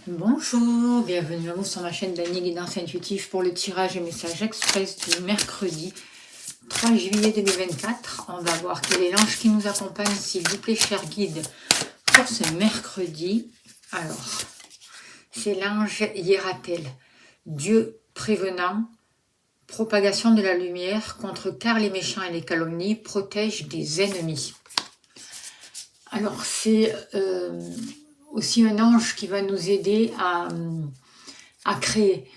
Bonjour, bienvenue à vous sur ma chaîne d'Annie Guidance Intuitive pour le tirage et message express du mercredi 3 juillet 2024. On va voir quel est l'ange qui nous accompagne, s'il vous plaît, cher guide, pour ce mercredi. Alors, c'est l'ange Hiératel, Dieu prévenant, propagation de la lumière, contre car les méchants et les calomnies, protège des ennemis. Alors, c'est aussi un ange qui va nous aider à créer,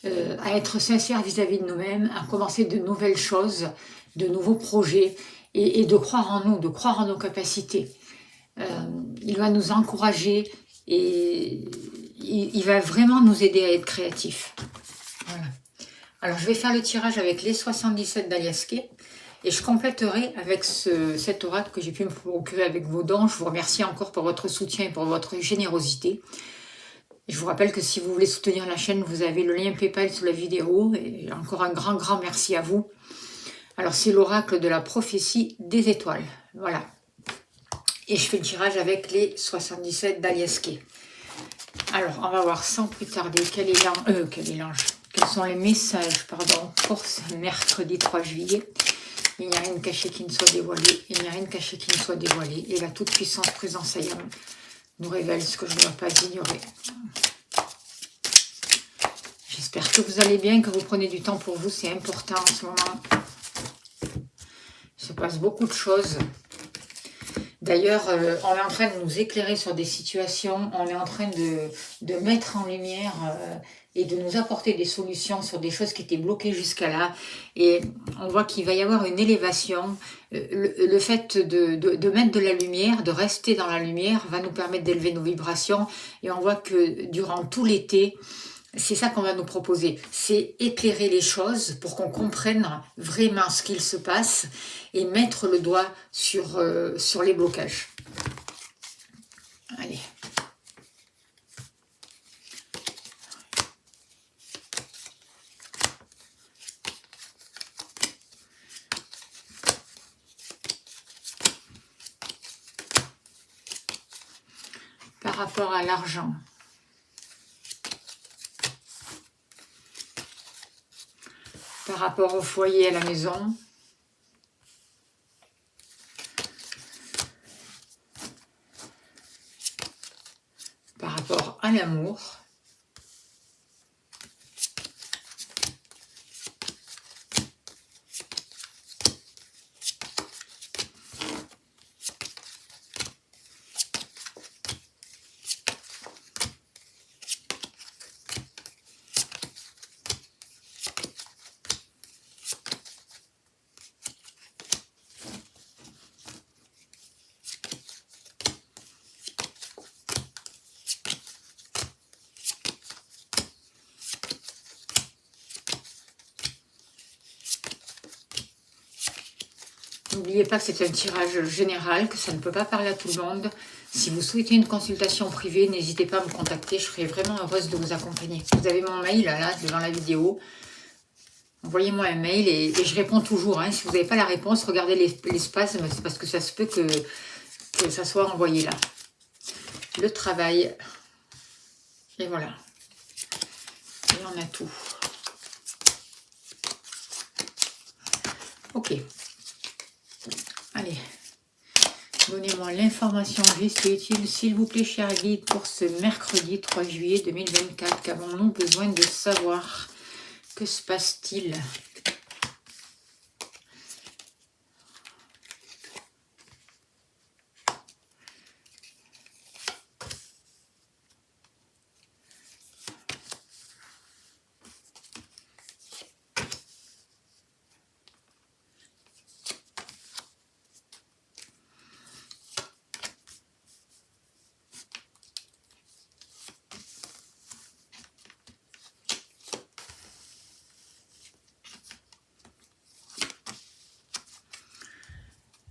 à être sincère vis-à-vis de nous-mêmes, à commencer de nouvelles choses, de nouveaux projets, et de croire en nous, de croire en nos capacités. Il va nous encourager et il va vraiment nous aider à être créatifs. Voilà. Alors, je vais faire le tirage avec les 77 d'Aliasquet. Et je compléterai avec cet oracle que j'ai pu me procurer avec vos dons. Je vous remercie encore pour votre soutien et pour votre générosité. Je vous rappelle que si vous voulez soutenir la chaîne, vous avez le lien PayPal sous la vidéo. Et encore un grand merci à vous. Alors, c'est l'oracle de la prophétie des étoiles. Voilà. Et je fais le tirage avec les 77 d'Aliasquet. Alors, on va voir sans plus tarder quel est l'ange. Quels sont les messages, pour ce mercredi 3 juillet. Il n'y a rien de caché qui ne soit dévoilé. Il n'y a rien de caché qui ne soit dévoilé. Et la toute-puissance présence ayam nous révèle ce que je ne dois pas ignorer. J'espère que vous allez bien, que vous prenez du temps pour vous. C'est important en ce moment. Il se passe beaucoup de choses. D'ailleurs, on est en train de nous éclairer sur des situations. On est en train de mettre en lumière et de nous apporter des solutions sur des choses qui étaient bloquées jusqu'à là. Et on voit qu'il va y avoir une élévation. Le fait de mettre de la lumière, de rester dans la lumière, va nous permettre d'élever nos vibrations. Et on voit que durant tout l'été, c'est ça qu'on va nous proposer. C'est éclairer les choses pour qu'on comprenne vraiment ce qu'il se passe et mettre le doigt sur les blocages. Allez. Par rapport à l'argent. Par rapport au foyer, à la maison. Par rapport à l'amour. N'oubliez pas que c'est un tirage général, que ça ne peut pas parler à tout le monde. Si vous souhaitez une consultation privée, n'hésitez pas à me contacter. Je serai vraiment heureuse de vous accompagner. Vous avez mon mail là devant la vidéo. Envoyez-moi un mail et je réponds toujours. Hein. Si vous n'avez pas la réponse, regardez l'espace, c'est parce que ça se peut que ça soit envoyé là. Le travail. Et voilà. Et on a tout. Ok. Allez, donnez-moi l'information juste et utile, s'il vous plaît, cher guide, pour ce mercredi 3 juillet 2024. Qu'avons-nous besoin de savoir? Que se passe-t-il?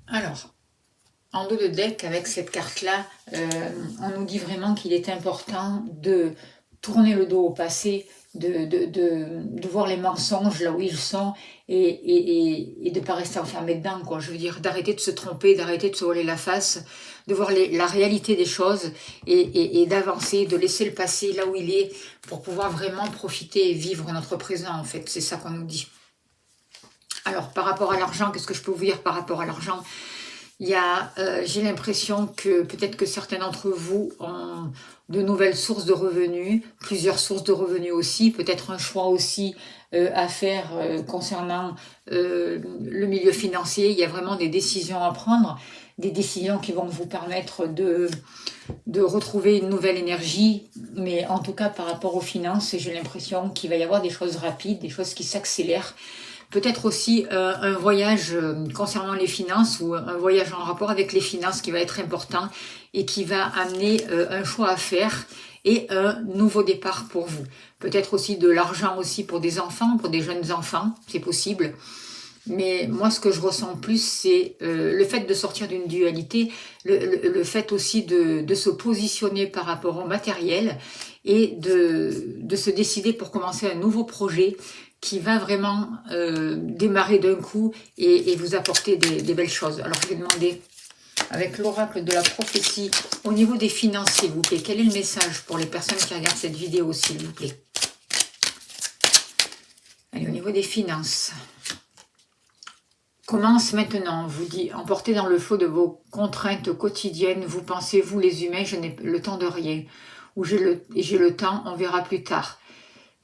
Alors, en dos de deck, avec cette carte-là, on nous dit vraiment qu'il est important de tourner le dos au passé de voir les mensonges là où ils sont et de ne pas rester enfermé dedans, quoi. Je veux dire, d'arrêter de se tromper, d'arrêter de se voiler la face, de voir la réalité des choses et d'avancer, de laisser le passé là où il est pour pouvoir vraiment profiter et vivre notre présent, en fait. C'est ça qu'on nous dit. Alors, par rapport à l'argent, qu'est-ce que je peux vous dire par rapport à l'argent? J'ai l'impression que peut-être que certains d'entre vous ont de nouvelles sources de revenus, plusieurs sources de revenus aussi, peut-être un choix aussi à faire concernant le milieu financier. Il y a vraiment des décisions à prendre, des décisions qui vont vous permettre de retrouver une nouvelle énergie, mais en tout cas par rapport aux finances, j'ai l'impression qu'il va y avoir des choses rapides, des choses qui s'accélèrent. Peut-être aussi un voyage concernant les finances ou un voyage en rapport avec les finances qui va être important et qui va amener un choix à faire et un nouveau départ pour vous. Peut-être aussi de l'argent aussi pour des enfants, pour des jeunes enfants, c'est possible. Mais moi, ce que je ressens plus, c'est le fait de sortir d'une dualité, le fait aussi de se positionner par rapport au matériel et de se décider pour commencer un nouveau projet qui va vraiment démarrer d'un coup et vous apporter des belles choses. Alors, je vais demander, avec l'oracle de la prophétie, au niveau des finances, s'il vous plaît, quel est le message pour les personnes qui regardent cette vidéo, s'il vous plaît? Allez, au niveau des finances. Commence maintenant, on vous dit, emporté dans le flot de vos contraintes quotidiennes, vous pensez, vous les humains, je n'ai le temps de rien. Ou j'ai le temps, on verra plus tard.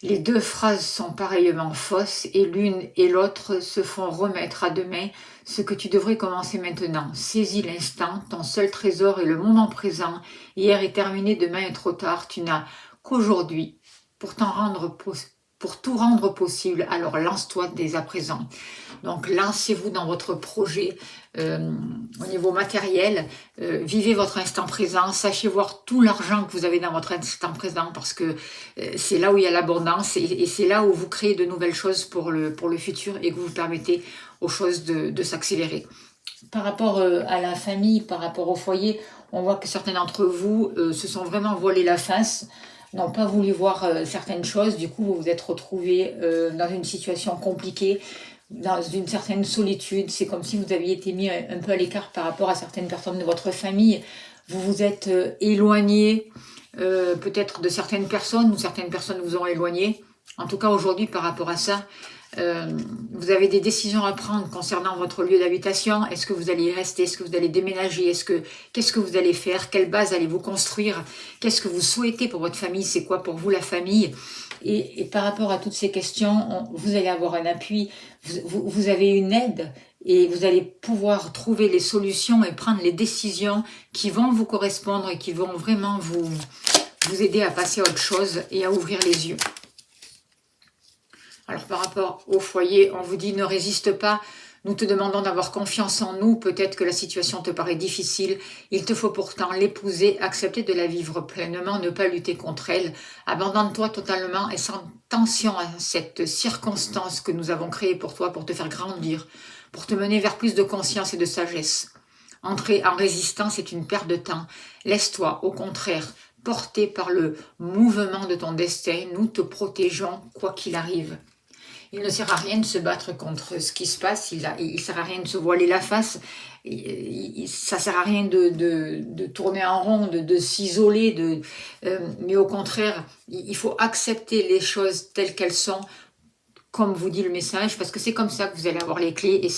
Les deux phrases sont pareillement fausses et l'une et l'autre se font remettre à demain ce que tu devrais commencer maintenant. Saisis l'instant, ton seul trésor est le moment présent. Hier est terminé, demain est trop tard. Tu n'as qu'aujourd'hui pour tout rendre possible. Alors lance-toi dès à présent. Donc lancez-vous dans votre projet au niveau matériel, vivez votre instant présent, sachez voir tout l'argent que vous avez dans votre instant présent parce que c'est là où il y a l'abondance et c'est là où vous créez de nouvelles choses pour le futur et que vous permettez aux choses de s'accélérer. Par rapport à la famille, par rapport au foyer, on voit que certains d'entre vous se sont vraiment voilés la face, n'ont pas voulu voir certaines choses, du coup vous vous êtes retrouvés dans une situation compliquée, dans une certaine solitude. C'est comme si vous aviez été mis un peu à l'écart par rapport à certaines personnes de votre famille. Vous vous êtes éloigné peut-être de certaines personnes ou certaines personnes vous ont éloigné. En tout cas, aujourd'hui, par rapport à ça, vous avez des décisions à prendre concernant votre lieu d'habitation. Est-ce que vous allez y rester? Est-ce que vous allez déménager? Qu'est-ce que vous allez faire? Quelle base allez-vous construire? Qu'est-ce que vous souhaitez pour votre famille? C'est quoi pour vous la famille? Et par rapport à toutes ces questions, vous allez avoir un appui, vous avez une aide et vous allez pouvoir trouver les solutions et prendre les décisions qui vont vous correspondre et qui vont vraiment vous aider à passer à autre chose et à ouvrir les yeux. Alors par rapport au foyer, on vous dit ne résiste pas. Nous te demandons d'avoir confiance en nous. Peut-être que la situation te paraît difficile. Il te faut pourtant l'épouser, accepter de la vivre pleinement, ne pas lutter contre elle. Abandonne-toi totalement et sans tension à cette circonstance que nous avons créée pour toi, pour te faire grandir, pour te mener vers plus de conscience et de sagesse. Entrer en résistance est une perte de temps. Laisse-toi, au contraire, porter par le mouvement de ton destin. Nous te protégeons quoi qu'il arrive. Il ne sert à rien de se battre contre ce qui se passe, il ne sert à rien de se voiler la face, ça ne sert à rien de tourner en rond, de s'isoler, mais au contraire, il faut accepter les choses telles qu'elles sont, comme vous dit le message, parce que c'est comme ça que vous allez avoir les clés, et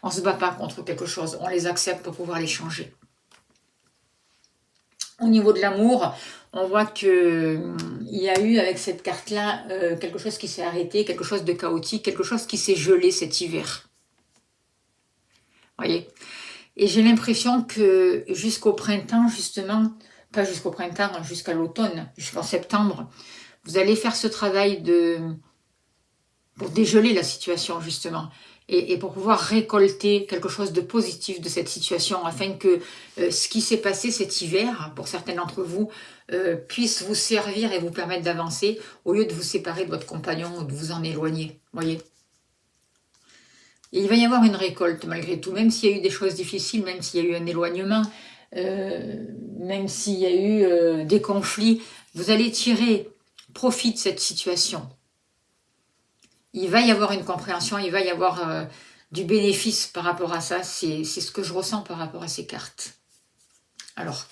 on ne se bat pas contre quelque chose, on les accepte pour pouvoir les changer. Au niveau de l'amour, on voit qu'il y a eu avec cette carte-là quelque chose qui s'est arrêté, quelque chose de chaotique, quelque chose qui s'est gelé cet hiver. Voyez. Et j'ai l'impression que jusqu'au printemps, justement, pas jusqu'au printemps, jusqu'à l'automne, jusqu'en septembre, vous allez faire ce travail pour dégeler la situation, justement. Et pour pouvoir récolter quelque chose de positif de cette situation, afin que ce qui s'est passé cet hiver, pour certains d'entre vous, puisse vous servir et vous permettre d'avancer, au lieu de vous séparer de votre compagnon ou de vous en éloigner, voyez. Et il va y avoir une récolte malgré tout, même s'il y a eu des choses difficiles, même s'il y a eu un éloignement, même s'il y a eu des conflits, vous allez tirer profite de cette situation. Il va y avoir une compréhension, il va y avoir du bénéfice par rapport à ça. C'est ce que je ressens par rapport à ces cartes. Alors,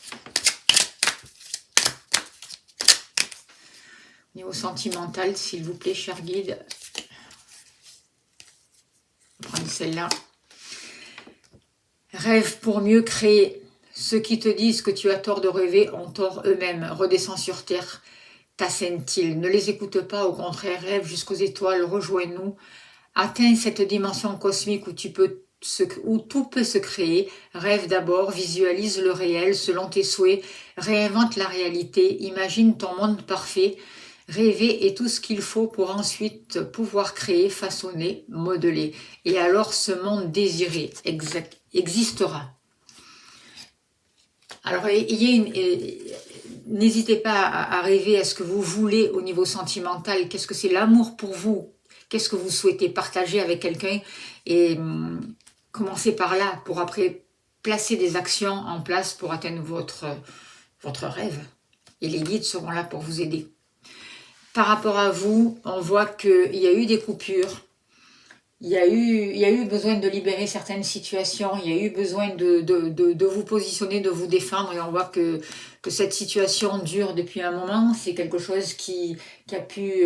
niveau sentimental, s'il vous plaît, cher guide. Prenez celle-là. Rêve pour mieux créer. Ceux qui te disent que tu as tort de rêver ont tort eux-mêmes. Redescends sur terre, t'assènent-ils. Ne les écoute pas, au contraire, rêve jusqu'aux étoiles, rejoins-nous. Atteins cette dimension cosmique où tout peut se créer. Rêve d'abord, visualise le réel selon tes souhaits. Réinvente la réalité, imagine ton monde parfait. Rêver est tout ce qu'il faut pour ensuite pouvoir créer, façonner, modeler. Et alors ce monde désiré existera. Alors, n'hésitez pas à rêver à ce que vous voulez au niveau sentimental. Qu'est-ce que c'est l'amour pour vous? Qu'est-ce que vous souhaitez partager avec quelqu'un? Et commencez par là pour après placer des actions en place pour atteindre votre rêve. Et les guides seront là pour vous aider. Par rapport à vous, on voit qu'il y a eu des coupures, il y a eu besoin de libérer certaines situations, il y a eu besoin de vous positionner, de vous défendre, et on voit que cette situation dure depuis un moment. C'est quelque chose qui a pu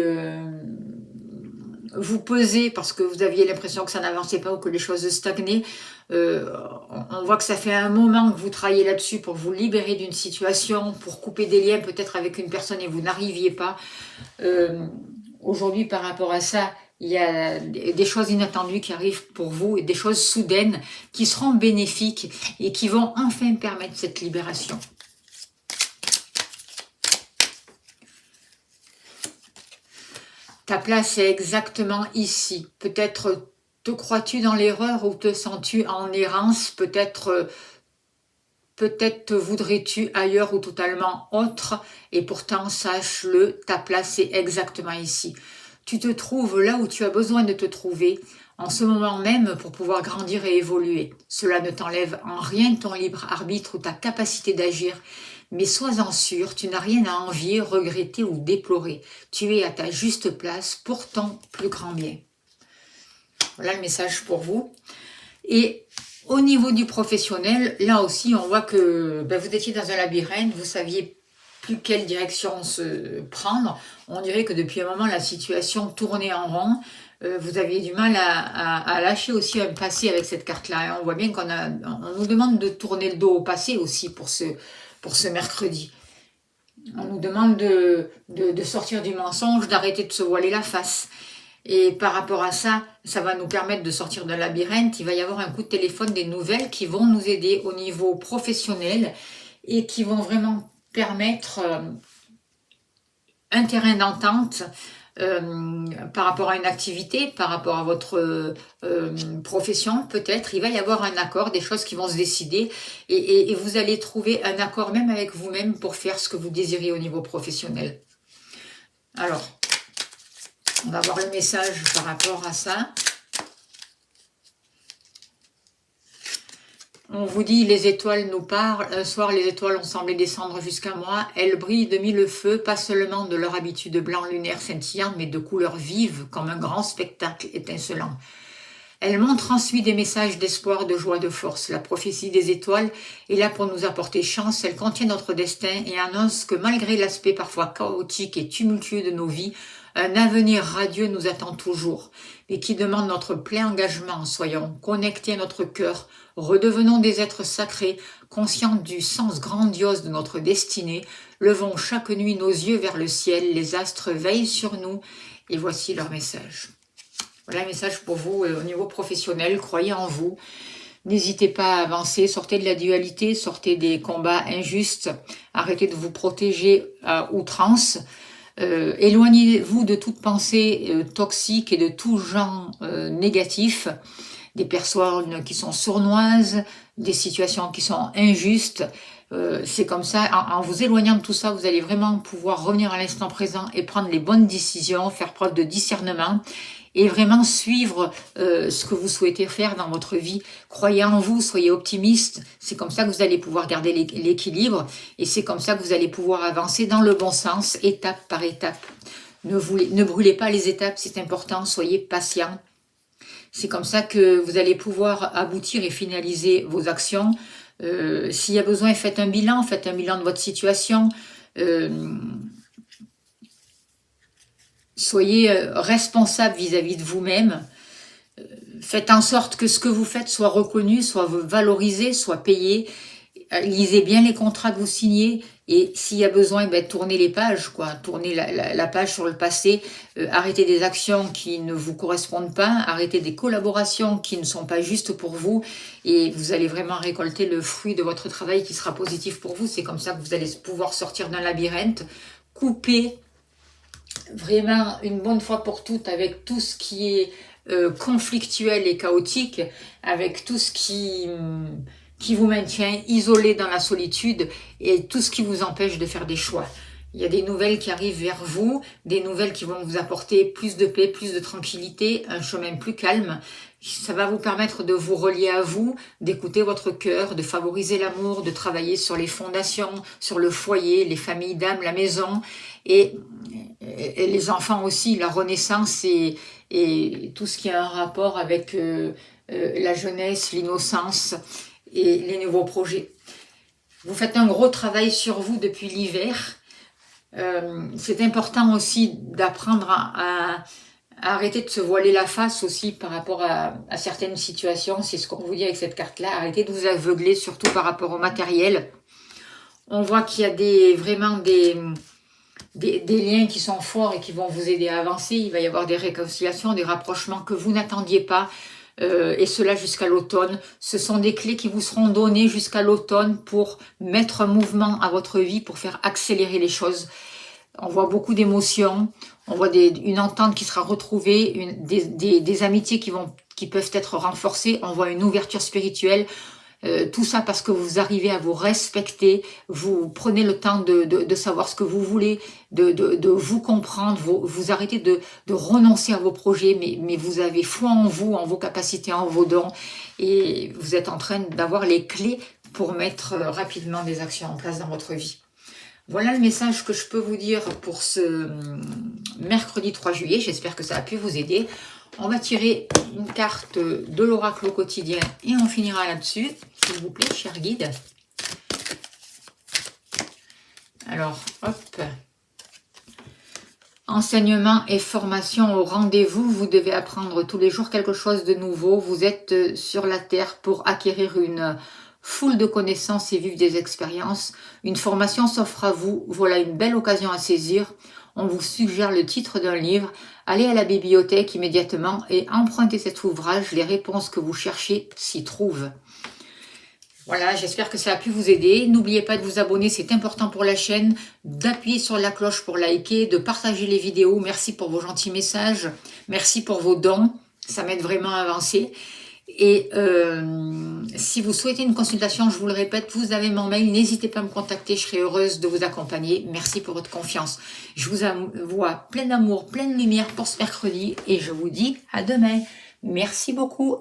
vous peser parce que vous aviez l'impression que ça n'avançait pas ou que les choses stagnaient. On voit que ça fait un moment que vous travaillez là-dessus pour vous libérer d'une situation, pour couper des liens peut-être avec une personne et vous n'arriviez pas. Aujourd'hui, par rapport à ça, il y a des choses inattendues qui arrivent pour vous et des choses soudaines qui seront bénéfiques et qui vont enfin permettre cette libération. Ta place est exactement ici. Peut-être te crois-tu dans l'erreur ou te sens-tu en errance? Peut-être te voudrais-tu ailleurs ou totalement autre, et pourtant sache-le, ta place est exactement ici. Tu te trouves là où tu as besoin de te trouver, en ce moment même pour pouvoir grandir et évoluer. Cela ne t'enlève en rien ton libre arbitre ou ta capacité d'agir, mais sois-en sûr, tu n'as rien à envier, regretter ou déplorer. Tu es à ta juste place pour ton plus grand bien. Voilà le message pour vous. Et au niveau du professionnel, là aussi, on voit que vous étiez dans un labyrinthe, vous saviez plus quelle direction se prendre. On dirait que depuis un moment, la situation tournait en rond. Vous aviez du mal à lâcher aussi un passé avec cette carte-là. On voit bien qu'on nous demande de tourner le dos au passé aussi pour ce mercredi. On nous demande de sortir du mensonge, d'arrêter de se voiler la face. Et par rapport à ça, ça va nous permettre de sortir d'un labyrinthe. Il va y avoir un coup de téléphone, des nouvelles qui vont nous aider au niveau professionnel et qui vont vraiment permettre un terrain d'entente par rapport à une activité, par rapport à votre profession peut-être. Il va y avoir un accord, des choses qui vont se décider et vous allez trouver un accord même avec vous-même pour faire ce que vous désirez au niveau professionnel. Alors, on va voir le message par rapport à ça. On vous dit, les étoiles nous parlent. Un soir, les étoiles ont semblé descendre jusqu'à moi. Elles brillent de mille feux, pas seulement de leur habitude blanc lunaire scintillant, mais de couleurs vives, comme un grand spectacle étincelant. Elles m'ont transmis des messages d'espoir, de joie, de force. La prophétie des étoiles est là pour nous apporter chance. Elle contient notre destin et annonce que malgré l'aspect parfois chaotique et tumultueux de nos vies, un avenir radieux nous attend toujours, mais qui demande notre plein engagement. Soyons connectés à notre cœur, redevenons des êtres sacrés, conscients du sens grandiose de notre destinée. Levons chaque nuit nos yeux vers le ciel, les astres veillent sur nous, et voici leur message. Voilà un message pour vous au niveau professionnel, croyez en vous. N'hésitez pas à avancer, sortez de la dualité, sortez des combats injustes, arrêtez de vous protéger à outrance. Éloignez-vous de toute pensée toxique et de tout genre négatif, des personnes qui sont sournoises, des situations qui sont injustes. C'est comme ça, en vous éloignant de tout ça, vous allez vraiment pouvoir revenir à l'instant présent et prendre les bonnes décisions, faire preuve de discernement et vraiment suivre ce que vous souhaitez faire dans votre vie. Croyez en vous, soyez optimiste. C'est comme ça que vous allez pouvoir garder l'équilibre et c'est comme ça que vous allez pouvoir avancer dans le bon sens, étape par étape. Ne brûlez pas les étapes, c'est important, soyez patient. C'est comme ça que vous allez pouvoir aboutir et finaliser vos actions. S'il y a besoin, faites un bilan de votre situation. Soyez responsable vis-à-vis de vous-même. Faites en sorte que ce que vous faites soit reconnu, soit valorisé, soit payé. Lisez bien les contrats que vous signez et s'il y a besoin, tournez les pages, tournez la page sur le passé, arrêtez des actions qui ne vous correspondent pas, arrêtez des collaborations qui ne sont pas justes pour vous et vous allez vraiment récolter le fruit de votre travail qui sera positif pour vous. C'est comme ça que vous allez pouvoir sortir d'un labyrinthe, couper vraiment une bonne fois pour toutes avec tout ce qui est conflictuel et chaotique, avec tout ce qui vous maintient isolé dans la solitude et tout ce qui vous empêche de faire des choix. Il y a des nouvelles qui arrivent vers vous, des nouvelles qui vont vous apporter plus de paix, plus de tranquillité, un chemin plus calme. Ça va vous permettre de vous relier à vous, d'écouter votre cœur, de favoriser l'amour, de travailler sur les fondations, sur le foyer, les familles d'âme, la maison et les enfants aussi, la renaissance et tout ce qui a un rapport avec la jeunesse, l'innocence et les nouveaux projets. Vous faites un gros travail sur vous depuis l'hiver. C'est important aussi d'apprendre à arrêter de se voiler la face aussi par rapport à certaines situations. C'est ce qu'on vous dit avec cette carte-là. Arrêtez de vous aveugler, surtout par rapport au matériel. On voit qu'il y a vraiment des liens qui sont forts et qui vont vous aider à avancer. Il va y avoir des réconciliations, des rapprochements que vous n'attendiez pas. Et cela jusqu'à l'automne. Ce sont des clés qui vous seront données jusqu'à l'automne pour mettre un mouvement à votre vie, pour faire accélérer les choses. On voit beaucoup d'émotions, on voit une entente qui sera retrouvée, des amitiés qui peuvent être renforcées, on voit une ouverture spirituelle. Tout ça parce que vous arrivez à vous respecter, vous prenez le temps de savoir ce que vous voulez, de vous comprendre, vous arrêtez de renoncer à vos projets, mais vous avez foi en vous, en vos capacités, en vos dons, et vous êtes en train d'avoir les clés pour mettre rapidement des actions en place dans votre vie. Voilà le message que je peux vous dire pour ce mercredi 3 juillet, j'espère que ça a pu vous aider. On va tirer une carte de l'oracle au quotidien et on finira là-dessus, s'il vous plaît, cher guide. Alors, hop. Enseignement et formation au rendez-vous. Vous devez apprendre tous les jours quelque chose de nouveau. Vous êtes sur la terre pour acquérir une foule de connaissances et vivre des expériences. Une formation s'offre à vous. Voilà une belle occasion à saisir. On vous suggère le titre d'un livre. Allez à la bibliothèque immédiatement et empruntez cet ouvrage. Les réponses que vous cherchez s'y trouvent. Voilà, j'espère que ça a pu vous aider. N'oubliez pas de vous abonner, c'est important pour la chaîne. D'appuyer sur la cloche pour liker, de partager les vidéos. Merci pour vos gentils messages. Merci pour vos dons. Ça m'aide vraiment à avancer. Et si vous souhaitez une consultation, je vous le répète, vous avez mon mail, n'hésitez pas à me contacter, je serai heureuse de vous accompagner. Merci pour votre confiance. Je vous envoie plein d'amour, plein de lumière pour ce mercredi et je vous dis à demain. Merci beaucoup.